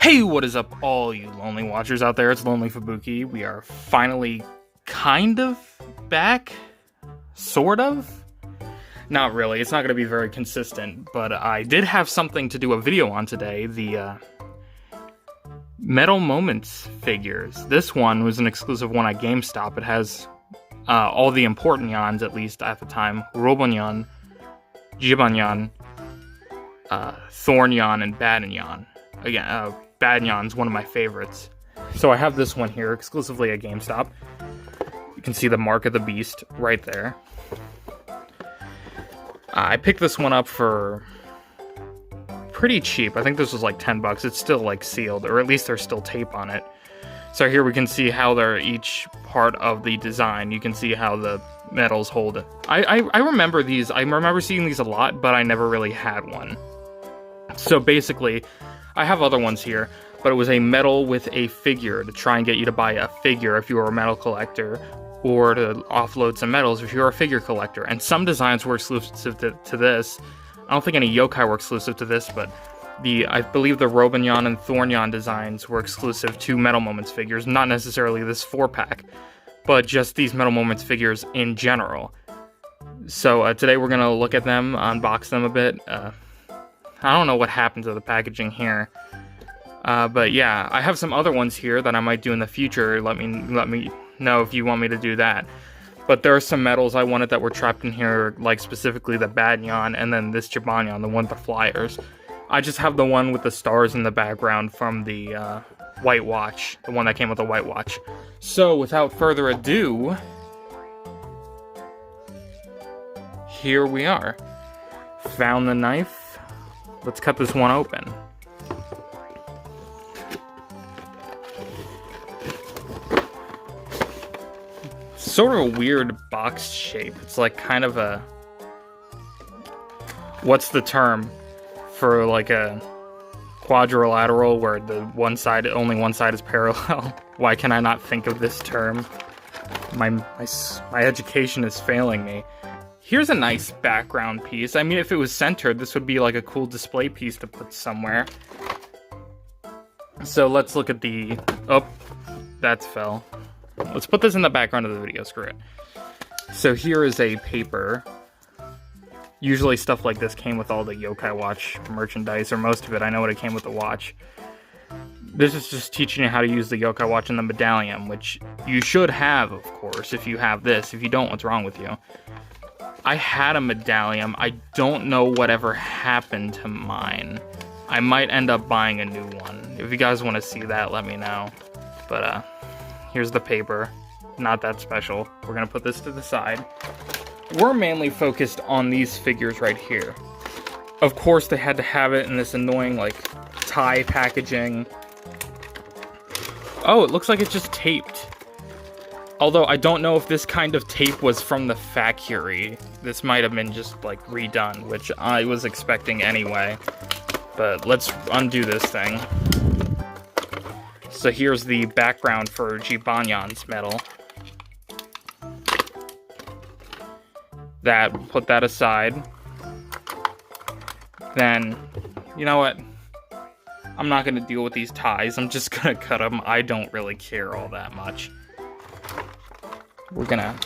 Hey, what is up, all you lonely watchers out there? It's Lonely for Buki. We are finally kind of back. Sort of. Not really. It's not going to be very consistent, but I did have something to do a video on today. The Metal Moments figures. This one was an exclusive one at GameStop. It has all the important Nyans, at least at the time. Robonyan, Jibanyan, Thornyan, and Badnyan. Again, Badnyan's one of my favorites. So I have this one here, exclusively at GameStop. You can see the mark of the beast right there. I picked this one up for pretty cheap. I think this was like 10 bucks. It's still like sealed, or at least there's still tape on it. So here we can see how they're each part of the design. You can see how the metals hold it. I remember these. I remember seeing these a lot, but I never really had one. So basically, I have other ones here, but it was a metal with a figure to try and get you to buy a figure if you were a metal collector, or to offload some metals if you're a figure collector. And some designs were exclusive to this. I don't think any yokai were exclusive to this, but I believe the Robonyan and Thornyan designs were exclusive to Metal Moments figures, not necessarily this 4-pack, but just these Metal Moments figures in general. So today we're going to look at them, unbox them a bit. I don't know what happened to the packaging here, but yeah, I have some other ones here that I might do in the future. Let me know if you want me to do that. But there are some metals I wanted that were trapped in here, like specifically the Badnyan and then this Jibanyan, the one with the flyers. I just have the one with the stars in the background from the White Watch, the one that came with the White Watch. So without further ado, here we are. Found the knife. Let's cut this one open. Sort of a weird box shape. It's like kind of a... What's the term for like a quadrilateral where the only one side is parallel? Why can I not think of this term? My education is failing me. Here's a nice background piece. I mean, if it was centered, this would be like a cool display piece to put somewhere. So let's look at the... Oh, that fell. Let's put this in the background of the video, screw it. So here is a paper. Usually stuff like this came with all the Yokai Watch merchandise, or most of it. I know it came with the watch. This is just teaching you how to use the Yokai Watch and the medallion, which you should have, of course, if you have this. If you don't, what's wrong with you? I had a medallion. I don't know whatever happened to mine. I might end up buying a new one. If you guys want to see that, let me know. But, here's the paper. Not that special. We're gonna put this to the side. We're mainly focused on these figures right here. Of course, they had to have it in this annoying, like, tie packaging. Oh, it looks like it's just taped. Although, I don't know if this kind of tape was from the factory. This might have been just, like, redone, which I was expecting anyway. But let's undo this thing. So here's the background for Jibanyan's metal. Put that aside. Then, you know what? I'm not going to deal with these ties. I'm just going to cut them. I don't really care all that much. We're gonna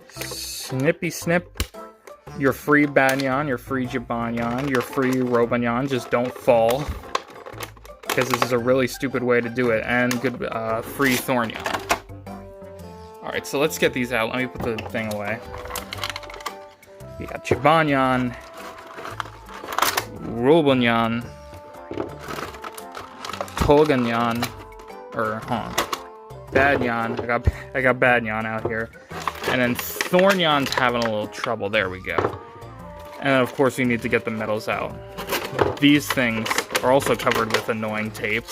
snippy snip your free Badnyan, your free Jibanyan, your free Robonyan. Just don't fall, because this is a really stupid way to do it. And good free Thornyan. Alright, so let's get these out. Let me put the thing away. We got Jibanyan, Robonyan, Toganyan, Badnyan. I got Badnyan out here. And then Thornyan's having a little trouble. There we go. And then, of course, we need to get the metals out. These things are also covered with annoying tape.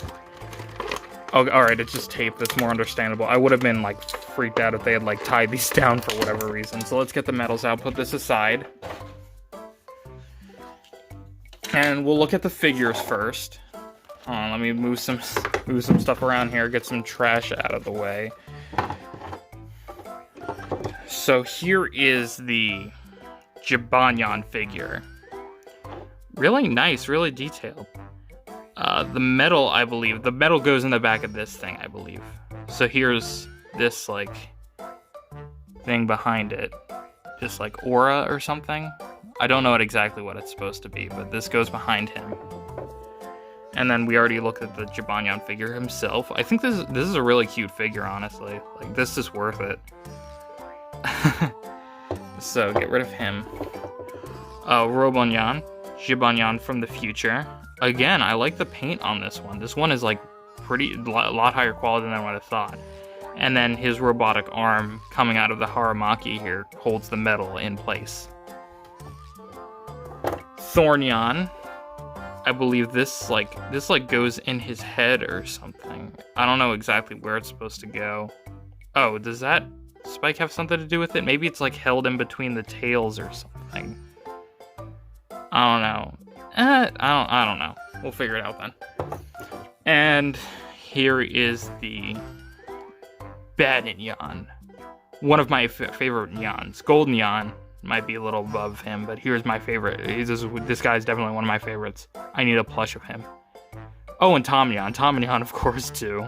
Oh, alright, it's just tape. That's more understandable. I would have been, like, freaked out if they had, like, tied these down for whatever reason. So let's get the metals out. Put this aside. And we'll look at the figures first. Let me move some stuff around here, get some trash out of the way. So here is the Jibanyan figure. Really nice, really detailed. The metal, I believe, the metal goes in the back of this thing, I believe. So here's this, like, thing behind it. Just like aura or something. I don't know exactly what it's supposed to be, but this goes behind him. And then we already looked at the Jibanyan figure himself. I think this is a really cute figure, honestly. Like, this is worth it. So, get rid of him. Robonyan, Jibanyan from the future. Again, I like the paint on this one. This one is, like, a lot higher quality than what I thought. And then his robotic arm coming out of the Haramaki here holds the metal in place. Thornyan. I believe this goes in his head or something. I don't know exactly where it's supposed to go. Oh, does that spike have something to do with it? Maybe it's like held in between the tails or something. I don't know. I don't know. We'll figure it out then. And here is the Bad Nyan. One of my favorite Nyans. Gold Nyan might be a little above him, but here's my favorite. This guy's definitely one of my favorites. I need a plush of him. Oh, and Tom-Nyan. Tom-Nyan, of course, too.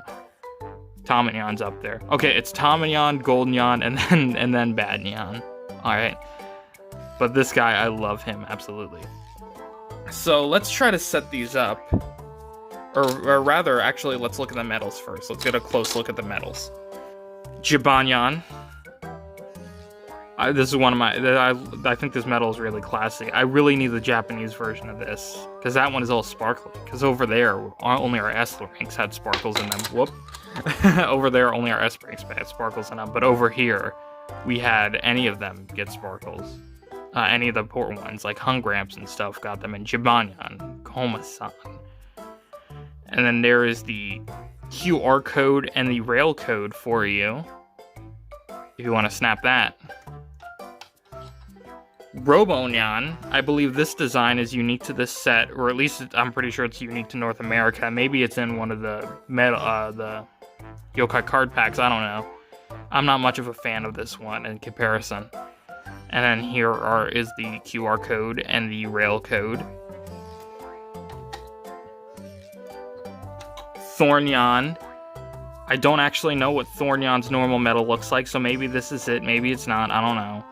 Tom-Nyan's up there. Okay, it's Tom-Nyan, Gold Nyan, and then Bad Nyan. Alright. But this guy, I love him, absolutely. So, let's try to set these up. Or rather, actually, let's look at the medals first. Let's get a close look at the medals. Jibanyan. This is one of my... I think this medal is really classy. I really need the Japanese version of this. Because that one is all sparkly. Because over there, only our S ranks had sparkles in them. Whoop. Over there, only our S ranks had sparkles in them. But over here, we had any of them get sparkles. Any of the important ones, like Hungramps and stuff, got them in Jibanyan, Koma-san. And then there is the QR code and the rail code for you. If you want to snap that. Robonyan, I believe this design is unique to this set, or at least I'm pretty sure it's unique to North America. Maybe it's in one of the the yokai card packs, I don't know. I'm not much of a fan of this one in comparison. And then here is the QR code and the rail code. Thornyan. I don't actually know what Thornyan's normal metal looks like, so maybe this is it, maybe it's not, I don't know.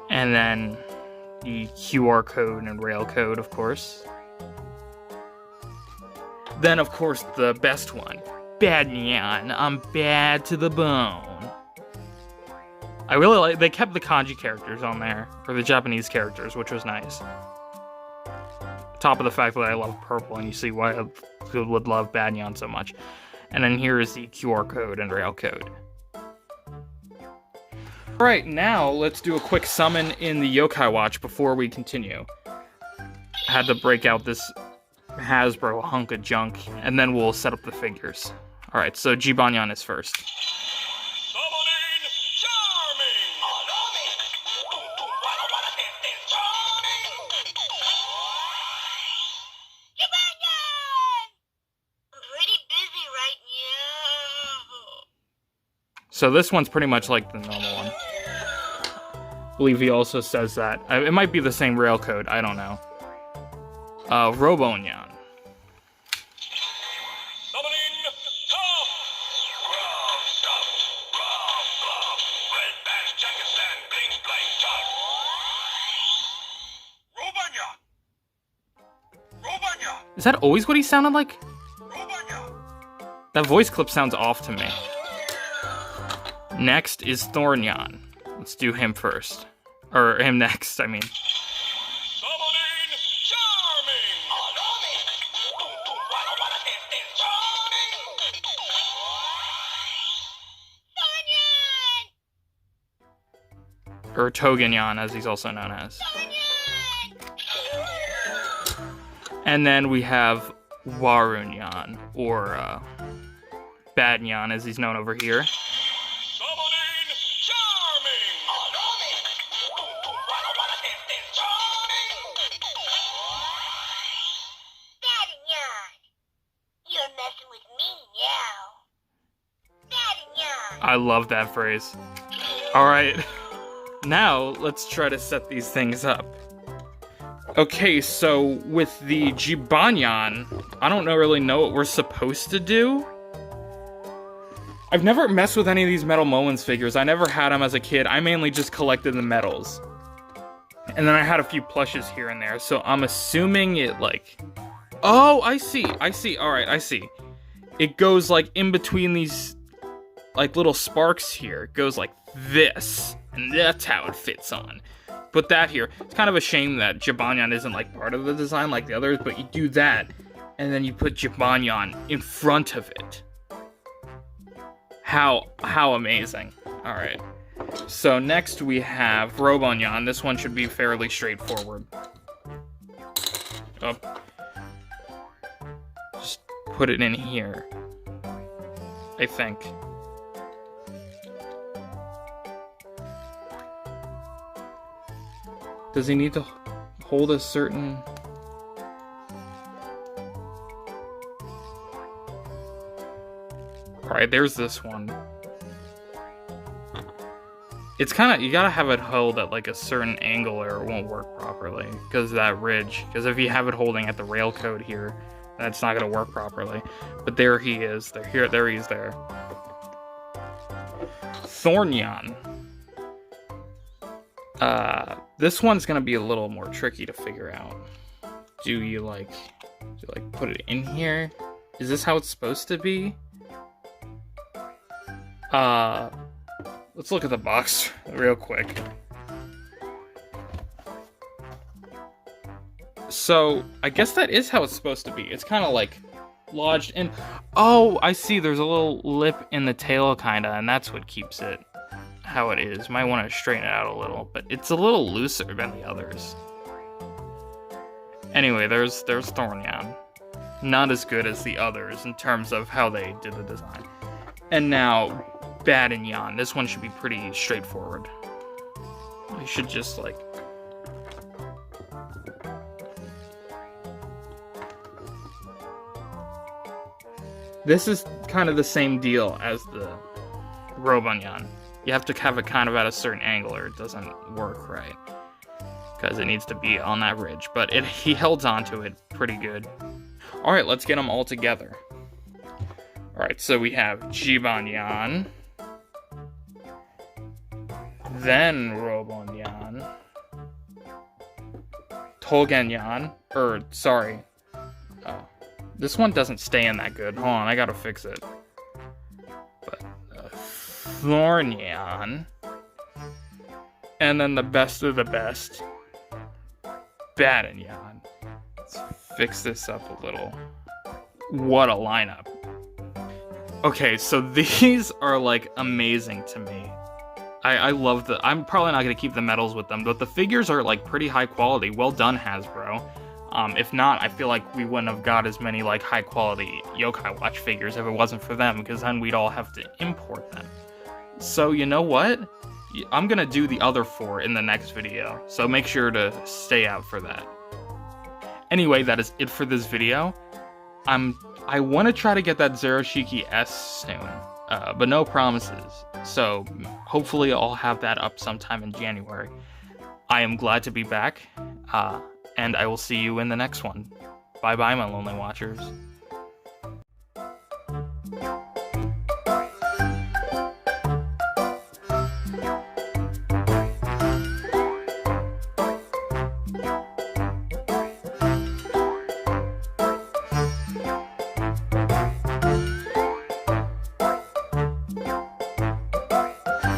And then the QR code and rail code, of course. Then, of course, the best one. Bad Nyan. I'm bad to the bone. I really like... They kept the kanji characters on there. Or the Japanese characters, which was nice. Top of the fact that I love purple, and you see why I would love Bad Nyan so much. And then here is the QR code and rail code. Alright, now let's do a quick summon in the Yokai Watch before we continue. I had to break out this Hasbro hunk of junk, and then we'll set up the figures. Alright, so Jibanyan is first. So this one's pretty much like the normal one. I believe he also says that. It might be the same rail code, I don't know. Robonyan. Is that always what he sounded like? That voice clip sounds off to me. Next is Thornyan. Let's do him first. Or him next, I mean. Or Togenyan, as he's also known as. And then we have Warunyan, or Bad Nyan, as he's known over here. I love that phrase. Alright, now let's try to set these things up. Okay, so with the Jibanyan, I don't really know what we're supposed to do. I've never messed with any of these Metal Moments figures. I never had them as a kid. I mainly just collected the medals. And then I had a few plushes here and there, so I'm assuming it, like... Oh, I see. Alright, I see. It goes, like, in between these, like, little sparks here. It goes like this. And that's how it fits on. Put that here. It's kind of a shame that Jibanyan isn't like part of the design like the others, but you do that, and then you put Jibanyan in front of it. How amazing. Alright. So next we have Robonyan. This one should be fairly straightforward. Oh. Just put it in here, I think. Does he need to hold a certain... Alright, there's this one. It's kind of... You gotta have it held at like a certain angle or it won't work properly. Because of that ridge. Because if you have it holding at the rail code here, that's not gonna work properly. But there he is. There he is there. Thornyan. This one's gonna be a little more tricky to figure out. Do you put it in here? Is this how it's supposed to be? Let's look at the box real quick. So, I guess that is how it's supposed to be. It's kind of like lodged in. Oh, I see. There's a little lip in the tail, kinda, and that's what keeps it how it is. Might want to straighten it out a little, but it's a little looser than the others. Anyway, there's Thornyan. Not as good as the others in terms of how they did the design. And now, Badenyan. This one should be pretty straightforward. You should just like... This is kind of the same deal as the Robonyan. You have to have it kind of at a certain angle or it doesn't work right. Because it needs to be on that ridge. But he held onto it pretty good. Alright, let's get them all together. Alright, so we have Jibanyan. Then Robonyan. Tolgenyan. This one doesn't stay in that good. Hold on, I gotta fix it. But Thornyan. And then the best of the best, Badenyan. Let's fix this up a little. What a lineup. Okay, so these are like amazing to me. I love I'm probably not gonna keep the medals with them, but the figures are like pretty high quality. Well done, Hasbro. If not, I feel like we wouldn't have got as many like high quality Yokai Watch figures if it wasn't for them, because then we'd all have to import them. So you know what? I'm gonna do the other 4 in the next video, so make sure to stay out for that. Anyway, that is it for this video. I want to try to get that Zeroshiki S soon, but no promises. So hopefully I'll have that up sometime in January. I am glad to be back, and I will see you in the next one. Bye bye, my lonely watchers.